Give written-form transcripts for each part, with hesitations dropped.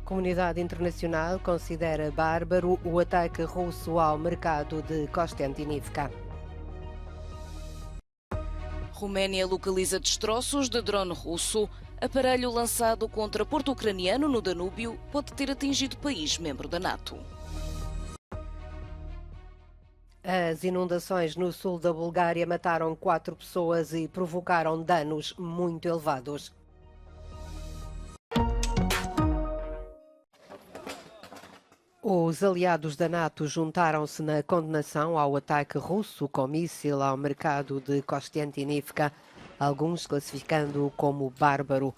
Comunidade internacional considera bárbaro o ataque russo ao mercado de Constantinivka. Roménia localiza destroços de drone russo. Aparelho lançado contra porto ucraniano no Danúbio pode ter atingido país membro da NATO. As inundações no sul da Bulgária mataram 4 pessoas e provocaram danos muito elevados. Os aliados da NATO juntaram-se na condenação ao ataque russo com míssil ao mercado de Constantinivka, alguns classificando-o como bárbaro.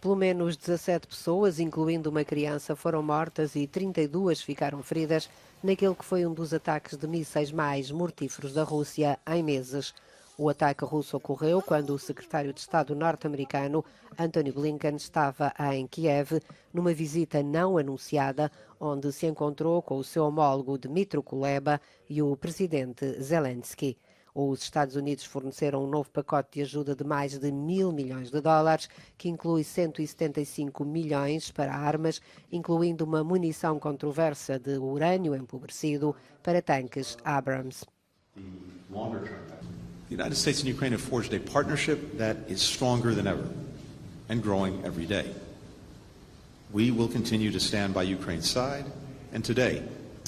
Pelo menos 17 pessoas, incluindo uma criança, foram mortas e 32 ficaram feridas naquele que foi um dos ataques de mísseis mais mortíferos da Rússia em meses. O ataque russo ocorreu quando o secretário de Estado norte-americano, Antony Blinken, estava em Kiev, numa visita não anunciada, onde se encontrou com o seu homólogo Dmytro Kuleba e o presidente Zelensky. Os Estados Unidos forneceram um novo pacote de ajuda de mais de $1.000 milhões, que inclui 175 milhões para armas, incluindo uma munição controversa de urânio empobrecido para tanques Abrams. The United States and Ukraine have forged a partnership that is stronger than ever and growing every day. We will continue to stand by Ukraine's side, and today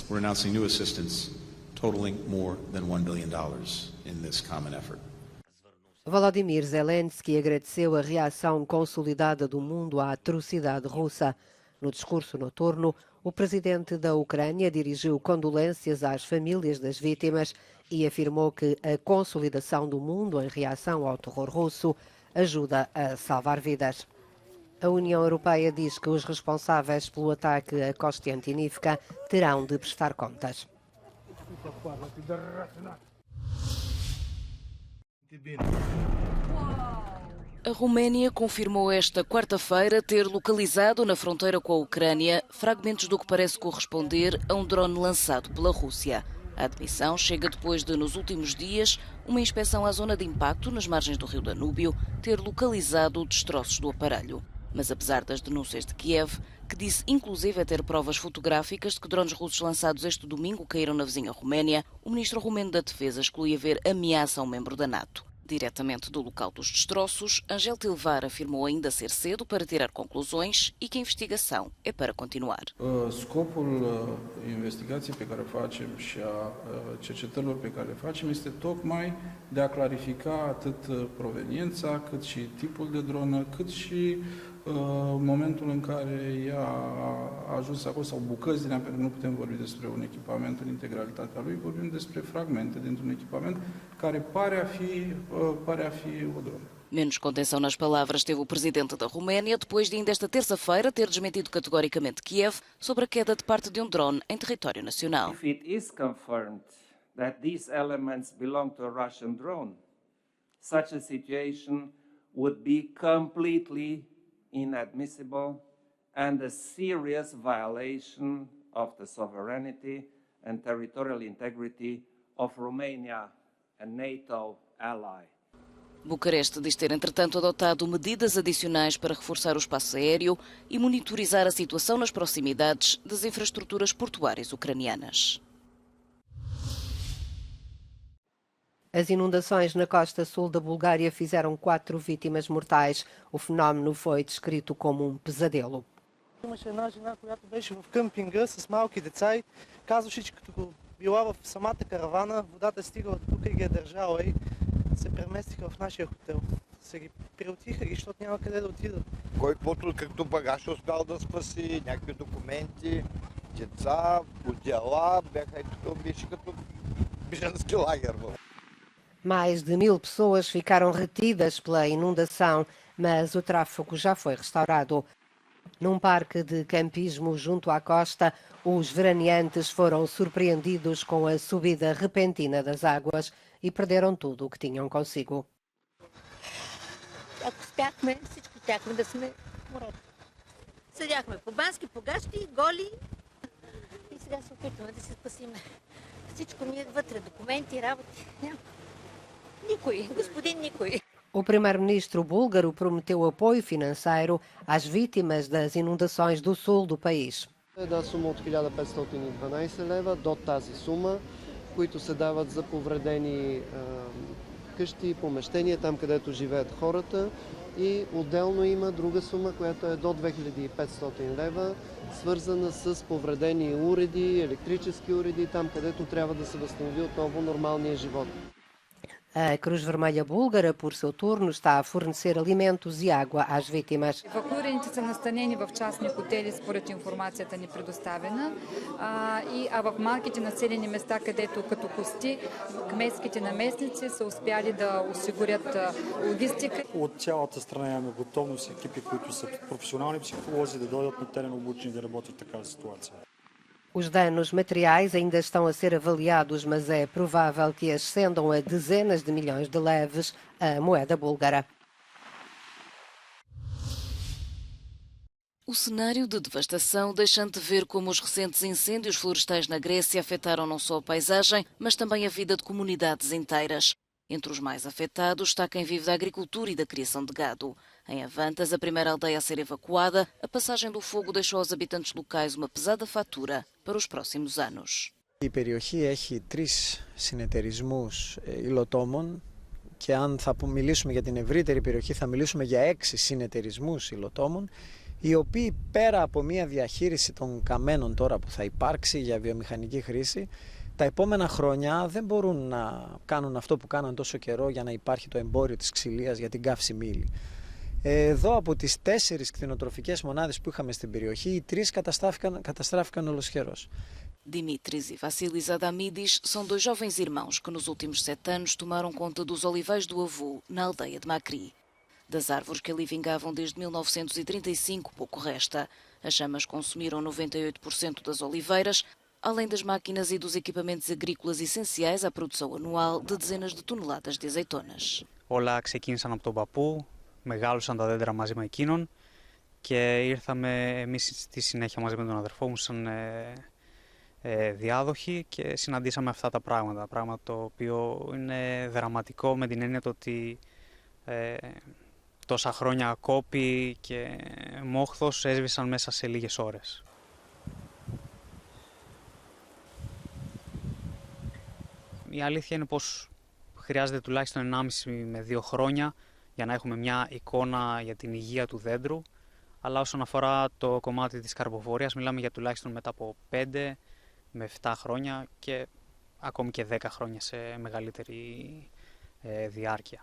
we're announcing new assistance totaling more than $1 billion in this common effort. Volodymyr Zelensky agradeceu a reação consolidada do mundo à atrocidade russa. No discurso noturno, o presidente da Ucrânia dirigiu condolências às famílias das vítimas e afirmou que a consolidação do mundo em reação ao terror russo ajuda a salvar vidas. A União Europeia diz que os responsáveis pelo ataque a Constantinivka terão de prestar contas. A Roménia confirmou esta quarta-feira ter localizado na fronteira com a Ucrânia fragmentos do que parece corresponder a um drone lançado pela Rússia. A admissão chega depois de, nos últimos dias, uma inspeção à zona de impacto nas margens do rio Danúbio ter localizado destroços do aparelho. Mas apesar das denúncias de Kiev, que disse inclusive ter provas fotográficas de que drones russos lançados este domingo caíram na vizinha Roménia, o ministro romeno da Defesa exclui haver ameaça a um membro da NATO. Diretamente do local dos destroços, Angel Tilvar afirmou ainda ser cedo para tirar conclusões e que a investigação é para continuar. Scopul investigației pe care o facem și a cercetărilor pe care le facem este tocmai de a clarifica atât proveniența, cât și tipul de dronă, cât și momentul în care ea a ajuns acolo sau bucăți din ea, pentru că nu putem vorbi despre un echipament în integralitatea lui, vorbim despre fragmente dintr-un echipament care pare a fi o dronă. Menos contenção nas palavras teve o presidente da Roménia depois de ainda esta terça-feira ter desmentido categoricamente Kiev sobre a queda de parte de um drone em território nacional. If it is confirmed that these elements belong to a Russian drone, such a situation would be completely inadmissible and a serious violation of the sovereignty and territorial integrity of Romania, a NATO ally. Bucareste diz ter, entretanto, adotado medidas adicionais para reforçar o espaço aéreo e monitorizar a situação nas proximidades das infraestruturas portuárias ucranianas. As inundações na costa sul da Bulgária fizeram 4 vítimas mortais. O fenómeno foi descrito como um pesadelo. Имаше една жена, която беше в къмпинга с малки деца и казваше, че като била в самата каравана, водата е стигала до тук и ги е държала и се преместиха в нашия хотел. Се ги приотиха ги, защото няма къде да отидат. Кой каквото като багаж успял да спаси, някакви документи, деца, одеяла, бяха и тук беше като бежански лагер. Mais de 1000 pessoas ficaram retidas pela inundação, mas o tráfego já foi restaurado. Num parque de campismo junto à costa, os veraneantes foram surpreendidos com a subida repentina das águas e perderam tudo o que tinham consigo. Ако спяхме, всички щяхме да сме морето. Седяхме по бански, по гащи, голи и сега се опитваме да се спасиме. Всичко ми е вътре, документи, работи. Няма. Никой, господин никой. O primeiro-ministro búlgaro prometeu apoio financeiro às vítimas das inundações do sul do país. Една сума от 1512 лева до тази сума, които се дават за повредени къщи, помещения, там където живеят хората. И отделно има друга сума, която е до 2500 лева, свързана с повредени уреди, електрически уреди, там където трябва да се възстанови отново нормалния живот. A Cruz Vermelha búlgara, por seu turno, está a fornecer alimentos e água às vítimas. Евакуираните са настанени в частни хотели според информацията ни предоставена, а в малките населени места, където като гости, кметските наместници са успяли да осигурят логистика. От цялата страна имаме готовност екипи, които са професионални психолози, да дойдат на терен обучени да работят в такава ситуация. Os danos materiais ainda estão a ser avaliados, mas é provável que ascendam a dezenas de milhões de leves a moeda búlgara. O cenário de devastação deixa antever como os recentes incêndios florestais na Grécia afetaram não só a paisagem, mas também a vida de comunidades inteiras. Entre os mais afetados está quem vive da agricultura e da criação de gado. Em Avantas, a primeira aldeia a ser evacuada, a passagem do fogo deixou aos habitantes locais uma pesada fatura para os próximos anos. Η περιοχή έχει 3 συνεταιρισμούς υλοτόμων και αν θα μιλήσουμε για την ευρύτερη περιοχή θα μιλήσουμε για 6 συνεταιρισμούς υλοτόμων, οι οποίοι πέρα από μια διαχείριση των καμένων τώρα που θα υπάρξει για βιομηχανική χρήση, τα επόμενα χρόνια δεν μπορούν να κάνουν αυτό που κάναν τόσο καιρό για να υπάρχει το εμπόριο της ξυλίας για την καύσιμη ύλη. Εδώ από τις 4 κτηνοτροφικές μονάδες που είχαμε στην περιοχή, οι 3 καταστράφηκαν ολοσχερώς. Dimitris e Vassilis Adamidis são 2 jovens irmãos que nos últimos 7 anos tomaram conta dos oliveiros do avô na aldeia de Macri. Das árvores que ali vingavam desde 1935, pouco resta. As chamas consumiram 98% das oliveiras, além das máquinas e dos equipamentos agrícolas essenciais à produção anual de dezenas de toneladas de azeitonas. Όλα ξεκίνησαν από τον παππού, μεγάλωσαν τα δέντρα μαζί με εκείνον και ήρθαμε εμείς στη συνέχεια μαζί με τον αδερφό μου σαν διάδοχοι και συναντήσαμε αυτά τα πράγματα. Πράγμα το οποίο είναι δραματικό με την έννοια ότι τόσα χρόνια κόπη και μόχθος έσβησαν μέσα σε λίγες ώρες. Η αλήθεια είναι πως χρειάζεται τουλάχιστον 1,5 με 2 χρόνια για να έχουμε μια εικόνα για την υγεία του δέντρου, αλλά όσον αφορά το κομμάτι της καρποφορίας μιλάμε για τουλάχιστον μετά από 5 με 7 χρόνια και ακόμη και 10 χρόνια σε μεγαλύτερη διάρκεια.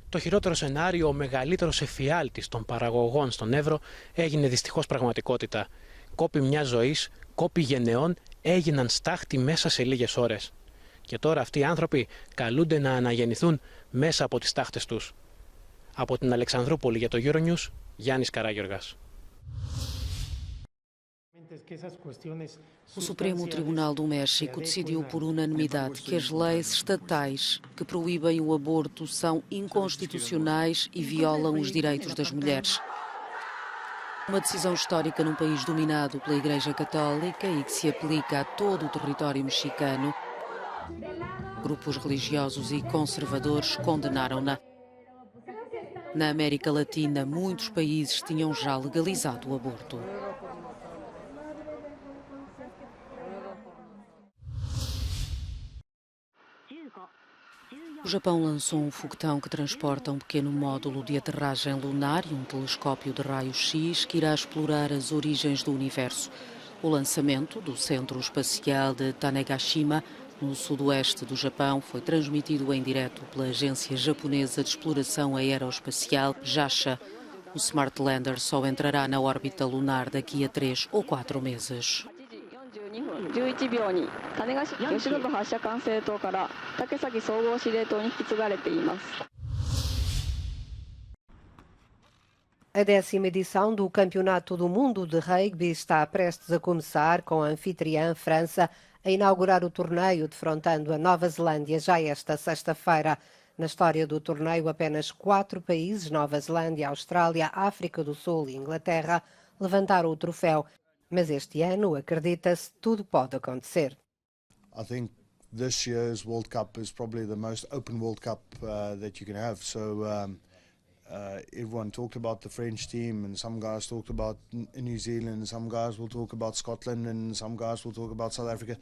Το χειρότερο σενάριο, ο μεγαλύτερος εφιάλτης των παραγωγών στον Εύρο, έγινε δυστυχώς πραγματικότητα. Κόπη μιας ζωής, κόπη γενεών έγιναν στάχτη μέσα σε λίγες ώρες. Και τώρα αυτοί οι άνθρωποι καλούνται να αναγεννηθούν μέσα από τις τάχτες τους. Από την Αλεξανδρούπολη για το Euronews, Γιάννης Καράγιοργας. O Supremo Tribunal do México decidiu por unanimidade que as leis estatais que proíbem o aborto são inconstitucionais e violam os direitos das mulheres. Uma decisão histórica num país dominado pela Igreja Católica e que se aplica a todo o território mexicano. Grupos religiosos e conservadores condenaram-na. Na América Latina, muitos países tinham já legalizado o aborto. O Japão lançou um foguetão que transporta um pequeno módulo de aterragem lunar e um telescópio de raio-x que irá explorar as origens do universo. O lançamento do Centro Espacial de Tanegashima, no sudoeste do Japão, foi transmitido em direto pela Agência Japonesa de Exploração Aeroespacial, JAXA. O Smart Lander só entrará na órbita lunar daqui a 3 ou 4 meses. 11秒に種子島吉信発射管制塔から竹崎総合司令塔に引き継がれています。 A 10ª edição do Campeonato do Mundo de Rugby está prestes a começar, com a anfitriã França a inaugurar o torneio, defrontando a Nova Zelândia já esta sexta-feira. Na história do torneio, apenas 4 países, Nova Zelândia, Austrália, África do Sul e Inglaterra, levantaram o troféu. Mas este ano, acredita-se, tudo pode acontecer. I think this year's World Cup is probably the most open World Cup that you can have. So everyone talked about the French team, and some guys talked about New Zealand, some guys will talk about Scotland, and some guys will talk about South Africa.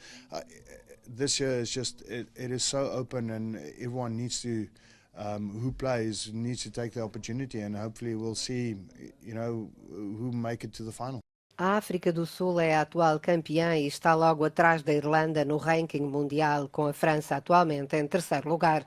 This year is just, it is so open, and everyone needs to, who plays, needs to take the opportunity, and hopefully we'll see, you know, who make it to the final. A África do Sul é a atual campeã e está logo atrás da Irlanda no ranking mundial, com a França atualmente em terceiro lugar.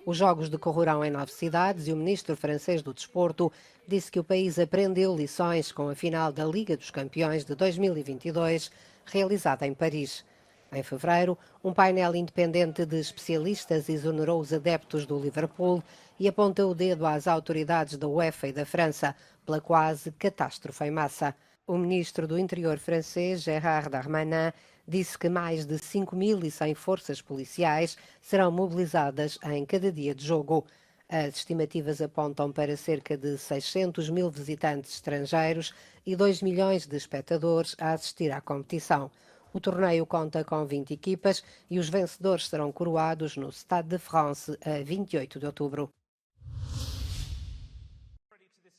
Os jogos decorrerão em 9 cidades e o ministro francês do Desporto disse que o país aprendeu lições com a final da Liga dos Campeões de 2022, realizada em Paris. Em fevereiro, um painel independente de especialistas exonerou os adeptos do Liverpool e apontou o dedo às autoridades da UEFA e da França pela quase catástrofe em massa. O ministro do Interior francês, Gérald Darmanin, disse que mais de 5.100 forças policiais serão mobilizadas em cada dia de jogo. As estimativas apontam para cerca de 600 mil visitantes estrangeiros e 2 milhões de espectadores a assistir à competição. O torneio conta com 20 equipas e os vencedores serão coroados no Stade de France a 28 de outubro.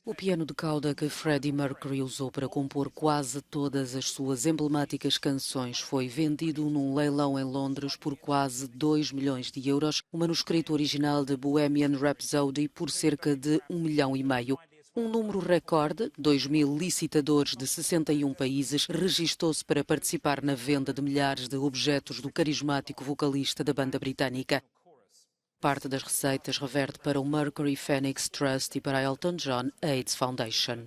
O piano de cauda que Freddie Mercury usou para compor quase todas as suas emblemáticas canções foi vendido num leilão em Londres por quase 2 milhões de euros, o manuscrito original de Bohemian Rhapsody por cerca de 1,5 milhão. Um número recorde, 2.000 licitadores de 61 países, registou-se para participar na venda de milhares de objetos do carismático vocalista da banda britânica. Parte das receitas reverte para o Mercury Phoenix Trust e para a Elton John AIDS Foundation.